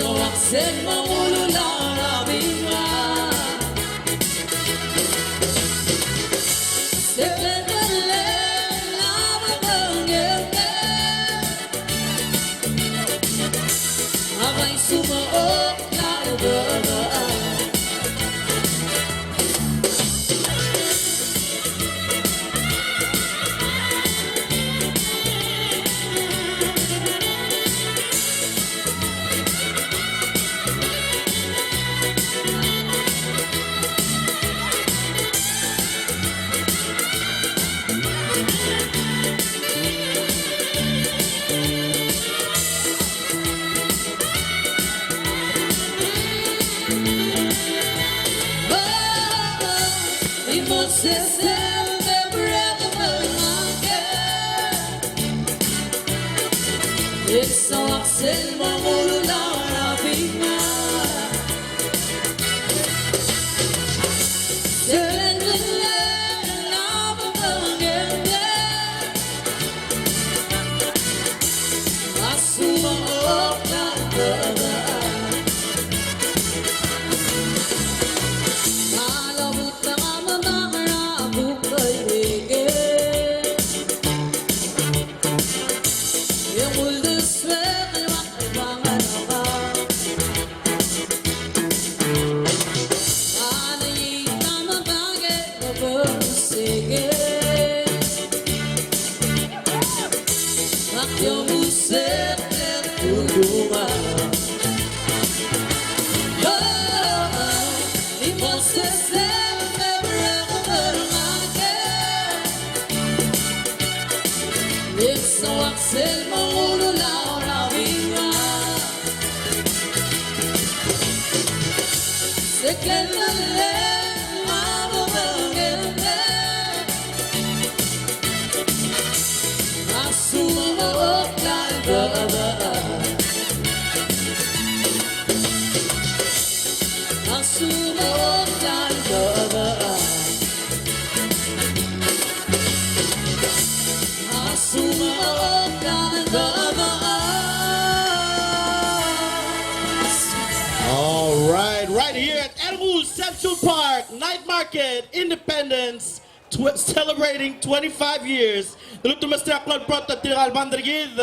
So aksen mangulula bingwa Sependele lama bangenge Abay sumaok na ubaba It's so aksen mangulula bingwa Sependele lama bangenge Sumaok na ubaba Malabot na nga mamarabok ay higit Yung uldis ay makabangan ako Anayin na mabagay na bersigit Akyong usip at tuluma It's so aksen mangulula bingwa Sependele lama bangenge Sumaok na ubaba Sumaok na ubaba Sumaok na ubaba All right here at Elmwood Central Park Night Market Independence, celebrating 25 years. Dulu tu mesti aklon prota tiral bandrigid.